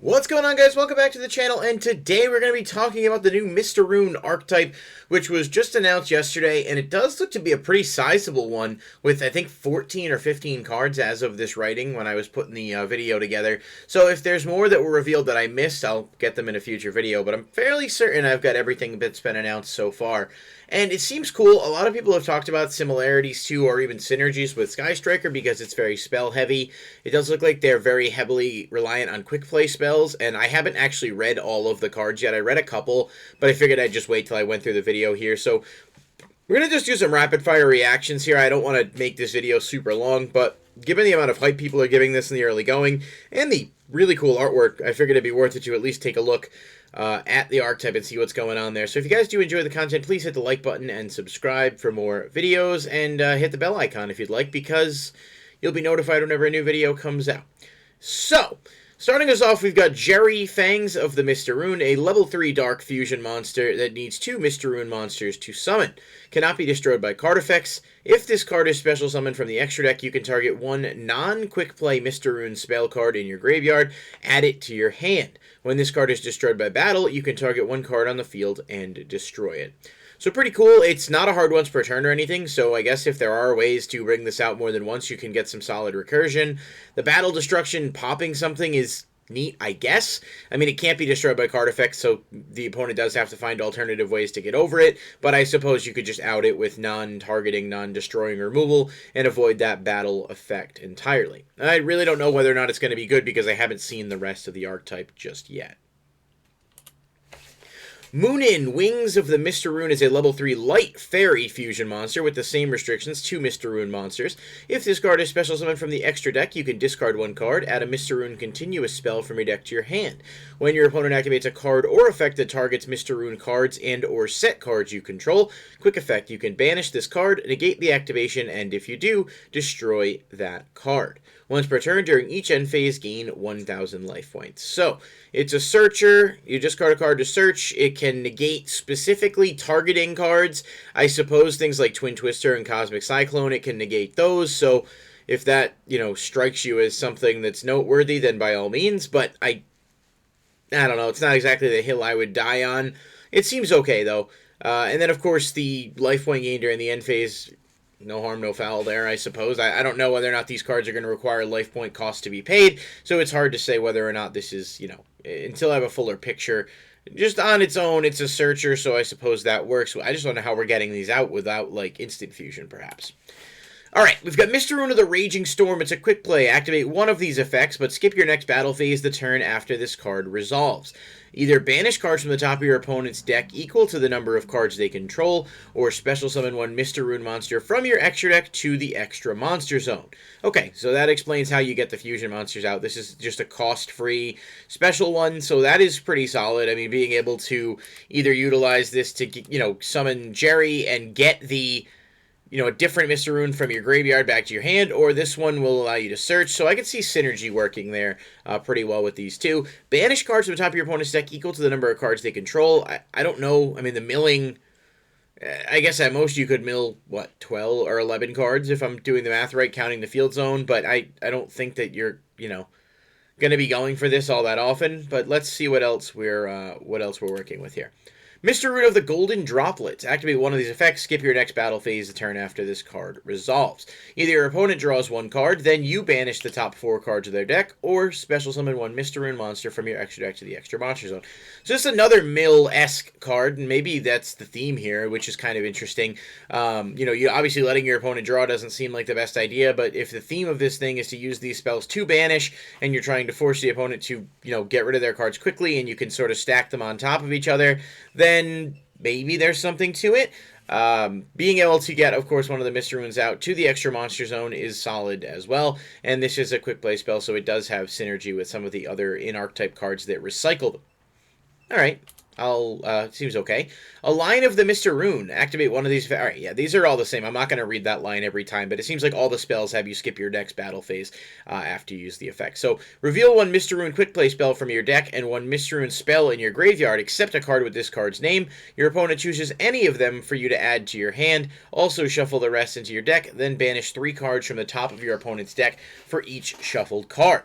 What's going on, guys? Welcome back to the channel, and today we're going to be talking about the new Mr. Rune Archetype, which was just announced yesterday, and it does look to be a pretty sizable one with, I think, 14 or 15 cards as of this writing when I was putting the video together. So if there's more that were revealed that I missed, I'll get them in a future video, but I'm fairly certain I've got everything that's been announced so far. And it seems cool. A lot of people have talked about similarities to or even synergies with Sky Striker because it's very spell heavy. It does look like they're very heavily reliant on quick play spells, and I haven't actually read all of the cards yet. I read a couple, but I figured I'd just wait till I went through the video here. So we're going to just do some rapid fire reactions here. I don't want to make this video super long, but given the amount of hype people are giving this in the early going and the really cool artwork, I figured it'd be worth it to at least take a look at the Archetype and see what's going on there. So if you guys do enjoy the content, please hit the like button and subscribe for more videos, and hit the bell icon if you'd like, because you'll be notified whenever a new video comes out. So, starting us off, we've got Geri, Fangs of the Mr. Rune, a level 3 Dark Fusion monster that needs 2 Mr. Rune monsters to summon. Cannot be destroyed by card effects. If this card is special summoned from the extra deck, you can target one non-quick play Mr. Rune spell card in your graveyard, add it to your hand. When this card is destroyed by battle, you can target one card on the field and destroy it. So pretty cool. It's not a hard once per turn or anything, so I guess if there are ways to bring this out more than once, you can get some solid recursion. The battle destruction popping something is neat, I guess. I mean, it can't be destroyed by card effects, so the opponent does have to find alternative ways to get over it, but I suppose you could just out it with non-targeting, non-destroying removal and avoid that battle effect entirely. I really don't know whether or not it's going to be good because I haven't seen the rest of the archetype just yet. Munin, Wings of the Mr. Rune, is a level 3 light fairy fusion monster with the same restrictions, 2 Mr. Rune monsters. If this card is special summoned from the extra deck, you can discard one card, add a Mr. Rune continuous spell from your deck to your hand. When your opponent activates a card or effect that targets Mr. Rune cards and or set cards you control, quick effect, you can banish this card, negate the activation, and if you do, destroy that card. Once per turn, during each end phase, gain 1,000 life points. So, it's a searcher. You discard a card to search. It can negate specifically targeting cards. I suppose things like Twin Twister and Cosmic Cyclone, it can negate those. So, if that, strikes you as something that's noteworthy, then by all means. But I don't know. It's not exactly the hill I would die on. It seems okay, though. And then, of course, the life point gain during the end phase, no harm, no foul there, I suppose. I don't know whether or not these cards are going to require life point costs to be paid, so it's hard to say whether or not this is, until I have a fuller picture. Just on its own, it's a searcher, so I suppose that works. I just don't know how we're getting these out without, instant fusion, perhaps. Alright, we've got Mr. Rune of the Raging Storm. It's a quick play. Activate one of these effects, but skip your next battle phase the turn after this card resolves. Either banish cards from the top of your opponent's deck equal to the number of cards they control, or special summon one Mr. Rune monster from your extra deck to the extra monster zone. Okay, so that explains how you get the fusion monsters out. This is just a cost-free special one, so that is pretty solid. I mean, being able to either utilize this to, summon Geri and get the a different Mr. Rune from your graveyard back to your hand, or this one will allow you to search. So I can see synergy working there pretty well with these two. Banish cards from the top of your opponent's deck equal to the number of cards they control. I don't know. I mean, the milling, I guess at most you could mill, 12 or 11 cards if I'm doing the math right, counting the field zone. But I don't think that you're, going to be going for this all that often. But let's see what else we're working with here. Mr. Rune of the Golden Droplets. Activate one of these effects, skip your next battle phase the turn after this card resolves. Either your opponent draws one card, then you banish the top 4 cards of their deck, or special summon one Mr. Rune monster from your extra deck to the extra monster zone. So just another mill-esque card, and maybe that's the theme here, which is kind of interesting. You obviously letting your opponent draw doesn't seem like the best idea, but if the theme of this thing is to use these spells to banish, and you're trying to force the opponent to, get rid of their cards quickly, and you can sort of stack them on top of each other, then maybe there's something to it. Being able to get, of course, one of the Mr. Runes out to the extra monster zone is solid as well, and this is a quick play spell, so it does have synergy with some of the other in-archetype cards that recycle them. Alright, seems okay. A line of the Mr. Rune. Activate one of these. Alright, yeah, these are all the same. I'm not going to read that line every time, but it seems like all the spells have you skip your next battle phase after you use the effect. So, reveal one Mr. Rune quick play spell from your deck and one Mr. Rune spell in your graveyard, except a card with this card's name. Your opponent chooses any of them for you to add to your hand. Also, shuffle the rest into your deck, then banish 3 cards from the top of your opponent's deck for each shuffled card.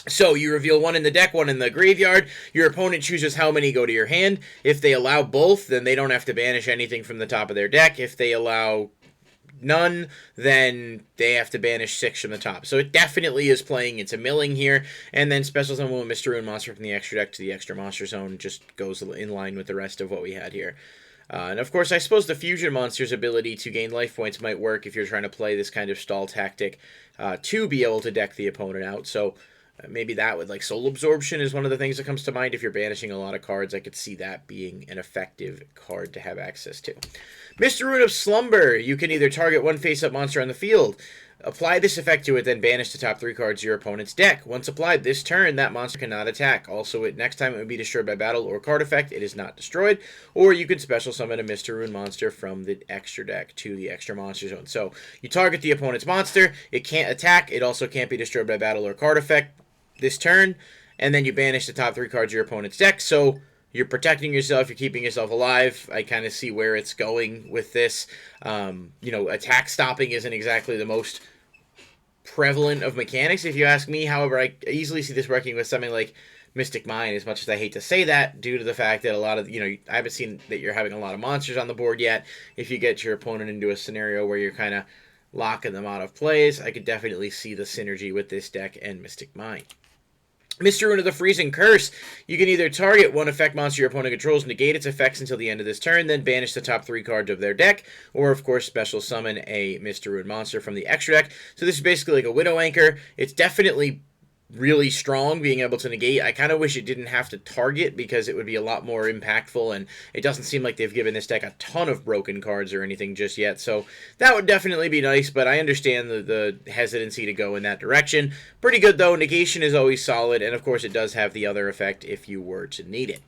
So you reveal one in the deck, one in the graveyard. Your opponent chooses how many go to your hand. If they allow both, then they don't have to banish anything from the top of their deck. If they allow none, then they have to banish 6 from the top. So it definitely is playing into milling here. And then special summon with Mr. Rune monster from the extra deck to the extra monster zone just goes in line with the rest of what we had here. And of course, I suppose the fusion monster's ability to gain life points might work if you're trying to play this kind of stall tactic to be able to deck the opponent out. So maybe that with like Soul Absorption is one of the things that comes to mind. If you're banishing a lot of cards, I could see that being an effective card to have access to. Mr. Rune of Slumber. You can either target one face-up monster on the field, apply this effect to it, then banish the top 3 cards of your opponent's deck. Once applied this turn, that monster cannot attack. Also, next time it would be destroyed by battle or card effect, it is not destroyed. Or you can special summon a Mr. Rune monster from the extra deck to the extra monster zone. So you target the opponent's monster, it can't attack, it also can't be destroyed by battle or card effect this turn, and then you banish the top 3 cards of your opponent's deck. So you're protecting yourself, you're keeping yourself alive. I kind of see where it's going with this. Attack stopping isn't exactly the most prevalent of mechanics, if you ask me. However, I easily see this working with something like Mystic Mine, as much as I hate to say that, due to the fact that a lot of, I haven't seen that you're having a lot of monsters on the board yet. If you get your opponent into a scenario where you're kind of locking them out of plays, I could definitely see the synergy with this deck and Mystic Mine. Mr. Rune of the Freezing Curse. You can either target one effect monster your opponent controls, negate its effects until the end of this turn, then banish the top 3 cards of their deck, or of course special summon a Mr. Rune monster from the extra deck. So this is basically like a Widow Anchor. It's definitely really strong, being able to negate. I kind of wish it didn't have to target, because it would be a lot more impactful, and it doesn't seem like they've given this deck a ton of broken cards or anything just yet, so that would definitely be nice, but I understand the hesitancy to go in that direction. Pretty good though. Negation is always solid, and of course it does have the other effect if you were to need it.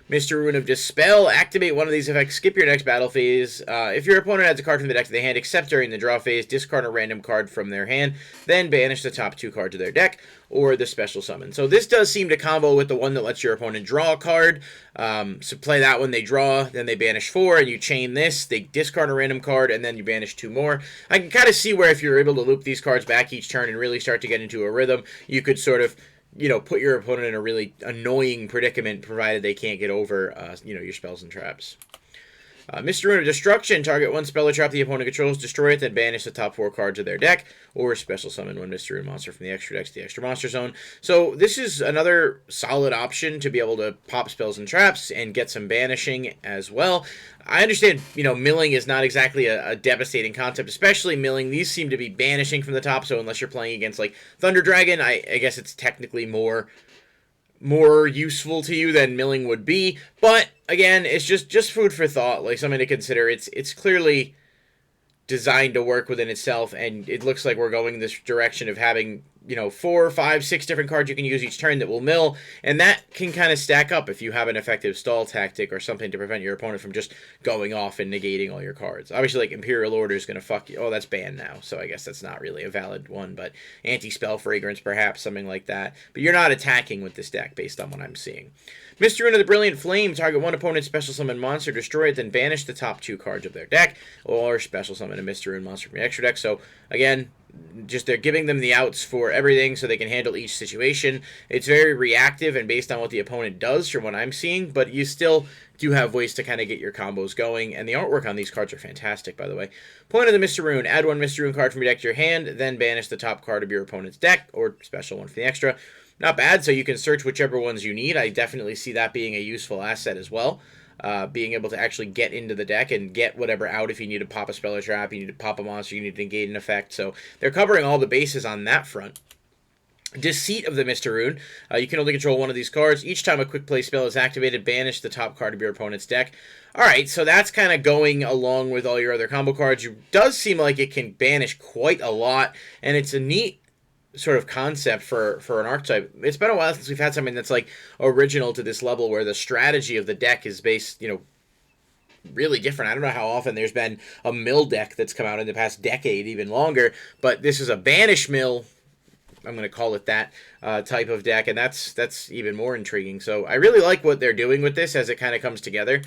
Mr. Rune of Dispel. Activate one of these effects. Skip your next battle phase. If your opponent adds a card from the deck to the hand, except during the draw phase, discard a random card from their hand, then banish the top 2 cards of their deck, or the special summon. So this does seem to combo with the one that lets your opponent draw a card. So play that one, they draw, then they banish 4, and you chain this, they discard a random card, and then you banish 2 more. I can kind of see where if you're able to loop these cards back each turn and really start to get into a rhythm, you could sort of put your opponent in a really annoying predicament, provided they can't get over, your spells and traps. Mr. Rune of Destruction. Target one spell or trap the opponent controls, destroy it, then banish the top 4 cards of their deck, or special summon one Mr. Rune monster from the extra deck to the extra monster zone. So this is another solid option to be able to pop spells and traps and get some banishing as well. I understand, milling is not exactly a devastating concept, especially milling. These seem to be banishing from the top, so unless you're playing against, like, Thunder Dragon, I guess it's technically more useful to you than milling would be. But again, it's just food for thought, like something to consider. It's clearly designed to work within itself, and it looks like we're going in this direction of having 4, 5, 6 different cards you can use each turn that will mill, and that can kind of stack up if you have an effective stall tactic or something to prevent your opponent from just going off and negating all your cards. Obviously, like, Imperial Order is going to fuck you. Oh, that's banned now, so I guess that's not really a valid one, but Anti-Spell Fragrance, perhaps, something like that. But you're not attacking with this deck, based on what I'm seeing. Mr. Rune of the Brilliant Flame. Target one opponent's special summon monster, destroy it, then banish the top 2 cards of their deck, or special summon a Mr. Rune monster from the extra deck. So, again, just they're giving them the outs for everything so they can handle each situation. It's very reactive and based on what the opponent does from what I'm seeing, but you still do have ways to kind of get your combos going, and the artwork on these cards are fantastic, by the way. Point of the Mr. Rune. Add one Mr. Rune card from your deck to your hand, then banish the top card of your opponent's deck, or special one for the extra. Not bad, so you can search whichever ones you need. I definitely see that being a useful asset as well. Being able to actually get into the deck and get whatever out if you need to pop a spell or trap, you need to pop a monster, you need to negate an effect. So they're covering all the bases on that front. Deceit of the Mr. Rune. You can only control one of these cards. Each time a quick play spell is activated, banish the top card of your opponent's deck. Alright, so that's kind of going along with all your other combo cards. It does seem like it can banish quite a lot, and it's a neat sort of concept for an archetype. It's been a while since we've had something that's like original to this level, where the strategy of the deck is based, really different. I don't know how often there's been a mill deck that's come out in the past decade, even longer, but this is a banish mill, I'm going to call it that, type of deck, and that's even more intriguing. So I really like what they're doing with this as it kind of comes together.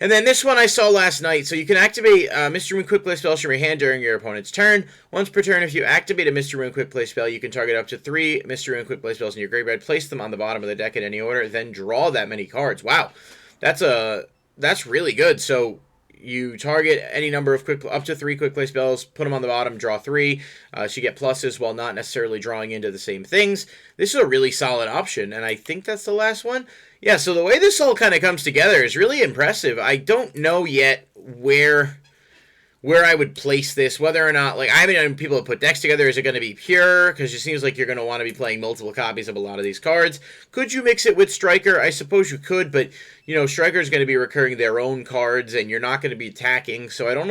And then this one I saw last night. So you can activate Mr. Moon Quick Play spells from your hand during your opponent's turn. Once per turn, if you activate a Mr. Moon Quick Play spell, you can target up to 3 Mr. Moon Quick Play spells in your graveyard, place them on the bottom of the deck in any order, then draw that many cards. Wow, that's really good. So you target any number of up to 3 quick play spells, put them on the bottom, draw 3. So you get pluses while not necessarily drawing into the same things. This is a really solid option, and I think that's the last one. Yeah, so the way this all kind of comes together is really impressive. I don't know yet where I would place this, whether or not, like, I haven't known people put decks together. Is it going to be pure? Because it seems like you're going to want to be playing multiple copies of a lot of these cards. Could you mix it with Striker? I suppose you could, but, you know, Striker is going to be recurring their own cards, and you're not going to be attacking, so I don't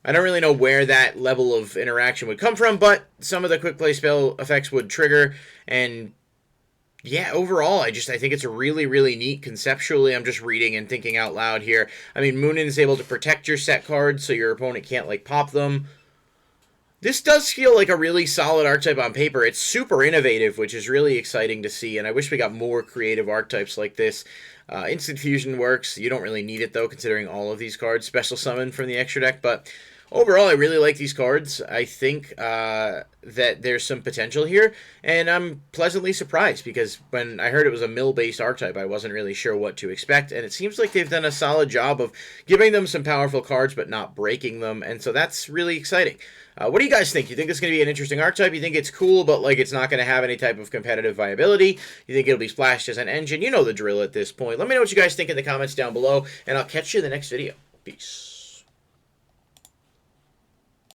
really know where that level of interaction would come from, but some of the quick play spell effects would trigger, and yeah, overall, I think it's a really, really neat conceptually. I'm just reading and thinking out loud here. I mean, Munin is able to protect your set cards so your opponent can't, like, pop them. This does feel like a really solid archetype on paper. It's super innovative, which is really exciting to see, and I wish we got more creative archetypes like this. Instant Fusion works. You don't really need it, though, considering all of these cards special summon from the extra deck, but overall, I really like these cards. I think that there's some potential here, and I'm pleasantly surprised because when I heard it was a mill-based archetype, I wasn't really sure what to expect, and it seems like they've done a solid job of giving them some powerful cards but not breaking them, and so that's really exciting. What do you guys think? You think it's going to be an interesting archetype? You think it's cool, but like it's not going to have any type of competitive viability? You think it'll be splashed as an engine? You know the drill at this point. Let me know what you guys think in the comments down below, and I'll catch you in the next video. Peace.